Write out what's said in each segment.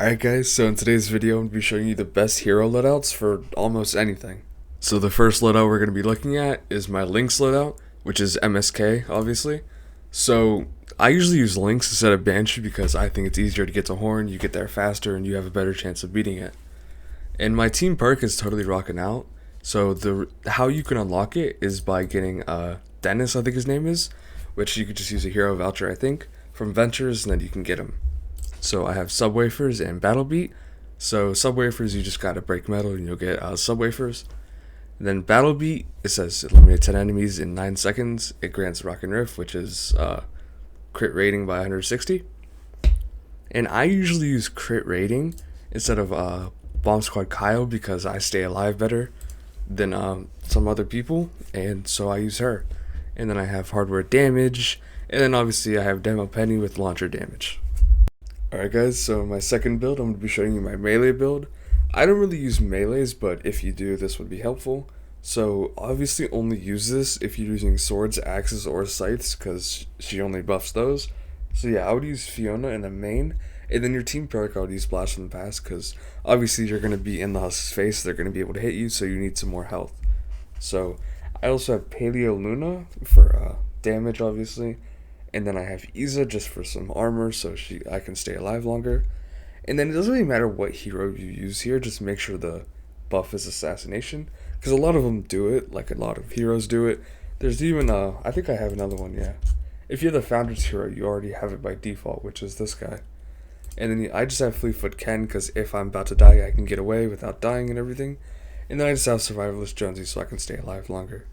Alright guys, so in today's video I'm going to be showing you the best hero loadouts for almost anything. So the first loadout we're going to be looking at is my Lynx loadout, which is MSK obviously. So I usually use Lynx instead of Banshee because I think it's easier to get to Horn, you get there faster and you have a better chance of beating it. And my team perk is totally rocking out. So how you can unlock it is by getting Dennis, I think his name is, which you could just use a hero voucher I think, from Ventures and then you can get him. So I have Subwafers and Battle Beat. So Subwafers, you just gotta break metal and you'll get Subwafers. And then Battle Beat, it says eliminate 10 enemies in 9 seconds. It grants Rock and Riff, which is crit rating by 160. And I usually use crit rating instead of Bomb Squad Kyle because I stay alive better than some other people, and so I use her. And then I have hardware damage, and then obviously I have Demo Penny with launcher damage. Alright guys, so my second build, I'm going to be showing you my melee build. I don't really use melees, but if you do, this would be helpful. So obviously only use this if you're using swords, axes, or scythes, because she only buffs those. So yeah, I would use Fiona in a main, and then your team perk I would use Blast from the Past, because obviously you're going to be in the husk's face, they're going to be able to hit you, so you need some more health. So I also have Paleo Luna for damage obviously. And then I have Iza just for some armor so I can stay alive longer. And then it doesn't really matter what hero you use here, just make sure the buff is assassination. Because a lot of them do it, like a lot of heroes do it. There's even, I think I have another one, yeah. If you're the Founder's hero, you already have it by default, which is this guy. And then I just have Fleetfoot Ken, because if I'm about to die, I can get away without dying and everything. And then I just have Survivalist Jonesy so I can stay alive longer.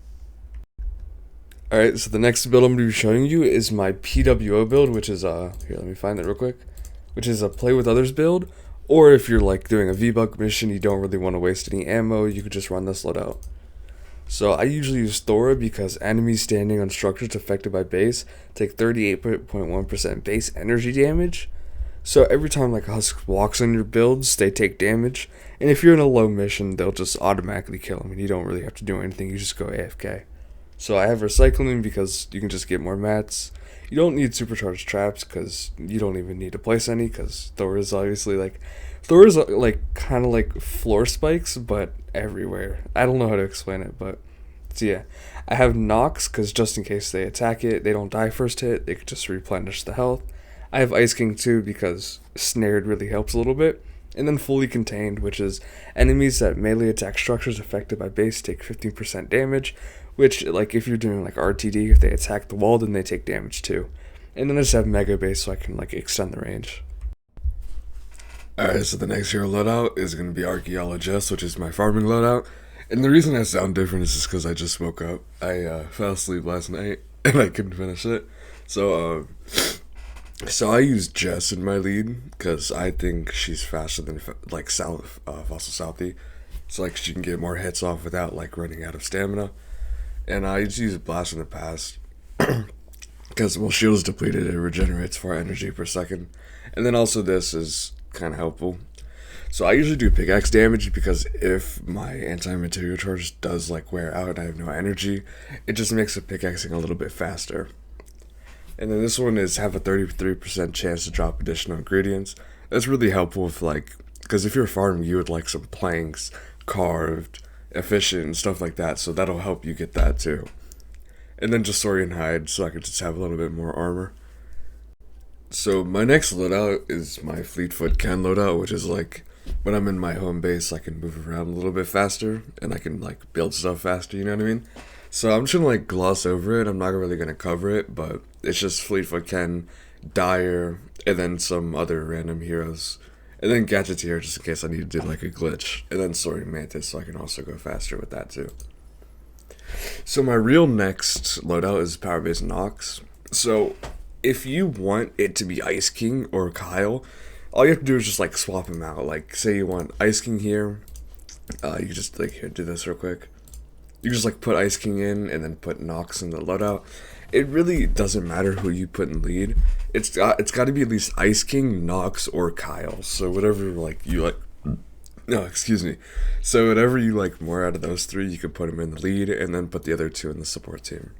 Alright, so the next build I'm going to be showing you is my PWO build, which is, here, let me find it real quick, which is a play with others build, or if you're, like, doing a V-Buck mission, you don't really want to waste any ammo, you could just run this loadout. So I usually use Thora because enemies standing on structures affected by base take 38.1% base energy damage, so every time, like, a husk walks on your builds, they take damage, and if you're in a low mission, they'll just automatically kill them, and you don't really have to do anything, you just go AFK. So I have Recycling because you can just get more mats. You don't need Supercharged Traps because you don't even need to place any because Thor's obviously like kind of like floor spikes but everywhere. I don't know how to explain it, but so yeah. I have Nox because just in case they attack it, they don't die first hit, they could just replenish the health. I have Ice King too because Snared really helps a little bit. And then Fully Contained, which is enemies that melee attack structures affected by base take 15% damage, which, like, if you're doing, like, RTD, if they attack the wall, then they take damage too. And then I just have Mega Base so I can, like, extend the range. Alright, so the next hero loadout is going to be Archaeologist, which is my farming loadout. And the reason I sound different is just because I just woke up. I fell asleep last night, and I couldn't finish it. So I use Jess in my lead, because I think she's faster than, like, Fossil Southie. So, like, she can get more hits off without, like, running out of stamina. And I just use Blast from the Past, because, well, shield is depleted, it regenerates 4 energy per second. And then also this is kind of helpful. So I usually do pickaxe damage, because if my anti-material charge does, like, wear out and I have no energy, it just makes the pickaxing a little bit faster. And then this one is have a 33% chance to drop additional ingredients. That's really helpful if, like, because if you're farming, you would like some planks, carved, efficient, and stuff like that, so that'll help you get that too. And then just Saurian Hide, so I could just have a little bit more armor. So my next loadout is my Fleetfoot Ken loadout, which is like, when I'm in my home base, I can move around a little bit faster, and I can, like, build stuff faster, you know what I mean? So I'm just gonna, like, gloss over it, I'm not really gonna cover it, but it's just Fleetfoot Ken, Dire, and then some other random heroes. And then Gadgeteer, just in case I need to do, like, a glitch. And then Soaring Mantis, so I can also go faster with that, too. So my real next loadout is Power Base Nox. So, if you want it to be Ice King or Kyle, all you have to do is just, like, swap them out. Like, say you want Ice King here. You just, like, here, do this real quick. You just, like, put Ice King in, and then put Nox in the loadout. It really doesn't matter who you put in lead. It's got to be at least Ice King, Nox, or Kyle. So whatever, like, you like. No, excuse me. So whatever you like more out of those 3, you could put them in the lead, and then put the other 2 in the support team.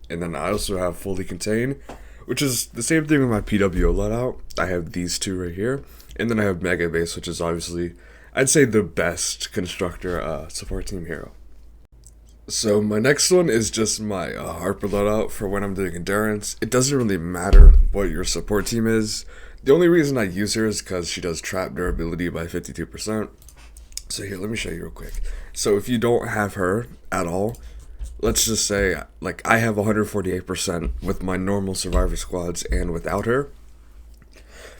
And then I also have Fully Contained, which is the same thing with my PWO loadout. I have these 2 right here. And then I have Mega Base, which is obviously, I'd say, the best Constructor support team hero. So my next one is just my Harper loadout for when I'm doing endurance. It doesn't really matter what your support team is. The only reason I use her is because she does trap durability by 52%. So here, let me show you real quick. So if you don't have her at all, let's just say, like, I have 148% with my normal survivor squads and without her.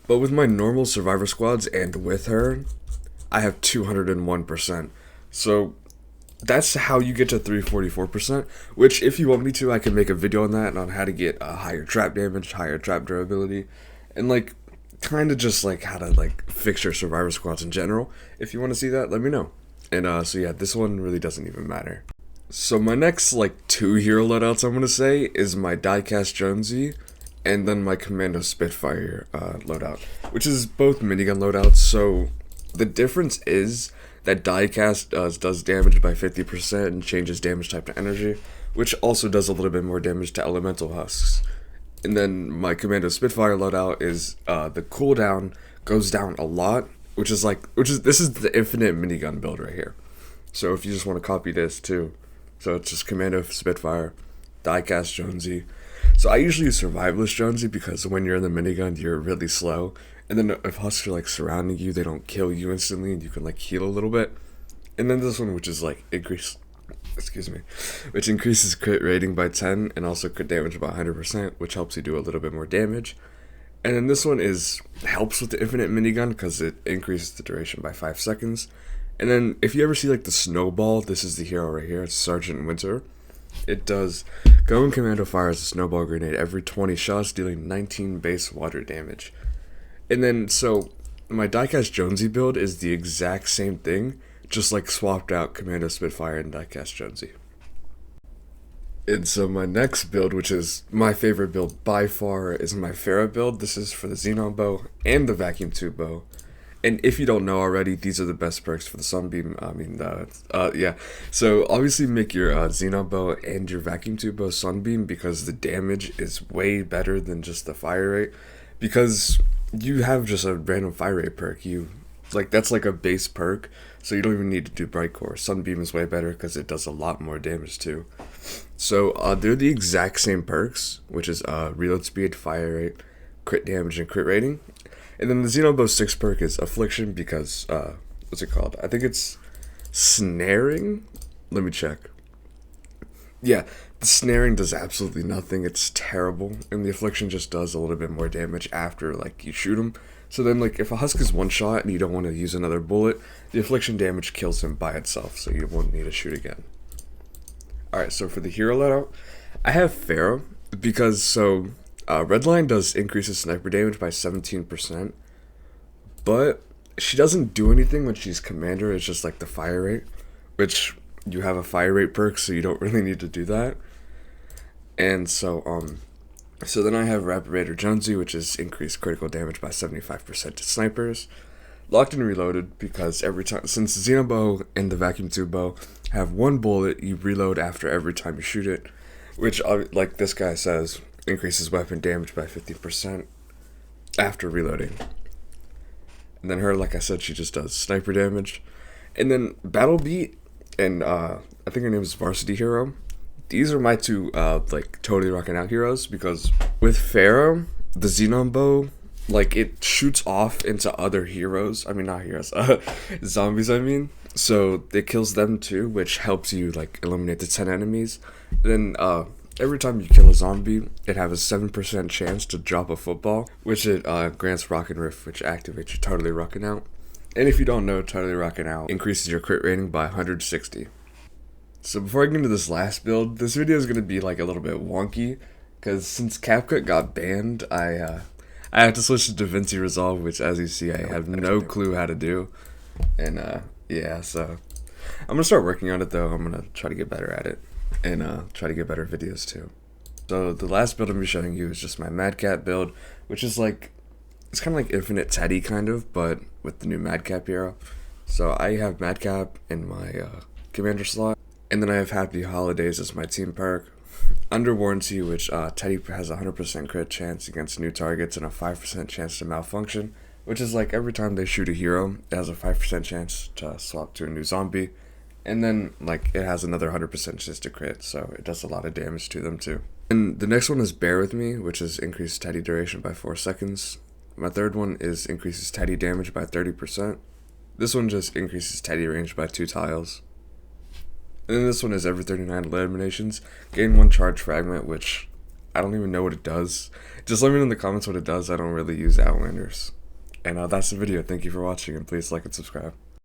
But with my normal survivor squads and with her, I have 201%. So that's how you get to 344%, which if you want me to, I can make a video on that and on how to get higher trap damage, higher trap durability, and like kind of just like how to like fix your survivor squads in general. If you want to see that, let me know. And so yeah, this one really doesn't even matter. So my next like 2 hero loadouts I'm gonna say is my Diecast Jonesy and then my Commando Spitfire loadout, which is both minigun loadouts. So the difference is that Diecast does damage by 50% and changes damage type to energy, which also does a little bit more damage to elemental husks. And then my Commando Spitfire loadout is the cooldown goes down a lot, this is the infinite minigun build right here. So if you just want to copy this too, so it's just Commando Spitfire, Diecast Jonesy. So I usually use Survivalist Jonesy because when you're in the minigun, you're really slow. And then if husks are like surrounding you, they don't kill you instantly, and you can like heal a little bit. And then this one, which is like which increases crit rating by 10 and also crit damage by 100%, which helps you do a little bit more damage. And then this one helps with the infinite minigun because it increases the duration by 5 seconds. And then if you ever see like the snowball, this is the hero right here. It's Sergeant Winter. It does go and commando fires a snowball grenade every 20 shots, dealing 19 base water damage. And then, so, my Diecast Jonesy build is the exact same thing, just like swapped out Commando Spitfire and Diecast Jonesy. And so my next build, which is my favorite build by far, is my Farrah build. This is for the Xenon bow and the vacuum tube bow. And if you don't know already, these are the best perks for the Sunbeam. Yeah. So obviously make your Xenon bow and your vacuum tube bow Sunbeam because the damage is way better than just the fire rate. Because you have just a random fire rate perk. That's like a base perk, so you don't even need to do Bright Core. Sunbeam is way better because it does a lot more damage too. So they're the exact same perks, which is reload speed, fire rate, crit damage, and crit rating. And then the Xenobow 6 perk is Affliction because, what's it called? I think it's Snaring? Let me check. Yeah, the Snaring does absolutely nothing. It's terrible. And the Affliction just does a little bit more damage after, like, you shoot him. So then, like, if a husk is one shot and you don't want to use another bullet, the Affliction damage kills him by itself, so you won't need to shoot again. Alright, so for the hero loadout, I have Farrah because, Redline does increase his sniper damage by 17%, but she doesn't do anything when she's commander. It's just like the fire rate, which you have a fire rate perk, so you don't really need to do that. And so then I have Rapid Raider Jonesy, which is increased critical damage by 75% to snipers. Locked and Reloaded because every time, since the Xenobow and the Vacuum Tube Bow have one bullet, you reload after every time you shoot it, which, like this guy says, increases weapon damage by 50% after reloading. And then her, like I said, she just does sniper damage. And then Battle Beat and I think her name is Varsity Hero. These are my two totally rocking out heroes because with Farrah, the Xenon bow, like it shoots off into other heroes. I mean, not heroes, zombies. I mean, so it kills them too, which helps you like eliminate the 10 enemies. And then every time you kill a zombie, it has a 7% chance to drop a football, which it grants Rock and Rift, which activates your Totally Rockin' Out. And if you don't know, Totally Rockin' Out increases your crit rating by 160. So before I get into this last build, this video is going to be like a little bit wonky, because since CapCut got banned, I have to switch to DaVinci Resolve, which as you see, I have no clue how to do. And yeah, so I'm going to start working on it though. I'm going to try to get better at it. And try to get better videos too. So the last build I'm going to be showing you is just my Madcap build, which is like, it's kind of like Infinite Teddy kind of, but with the new Madcap hero. So I have Madcap in my commander slot, and then I have Happy Holidays as my team perk. Under Warranty, which Teddy has a 100% crit chance against new targets and a 5% chance to malfunction, which is like every time they shoot a hero, it has a 5% chance to swap to a new zombie, and then like it has another 100% chance to crit, so it does a lot of damage to them too. And the next one is Bear With Me, which is increased Teddy duration by 4 seconds. My third one is increases Teddy damage by 30%. This one just increases Teddy range by 2 tiles. And then this one is every 39 eliminations, gain 1 charge fragment, which I don't even know what it does. Just let me know in the comments what it does. I don't really use Outlanders. And that's the video. Thank you for watching, and please like and subscribe.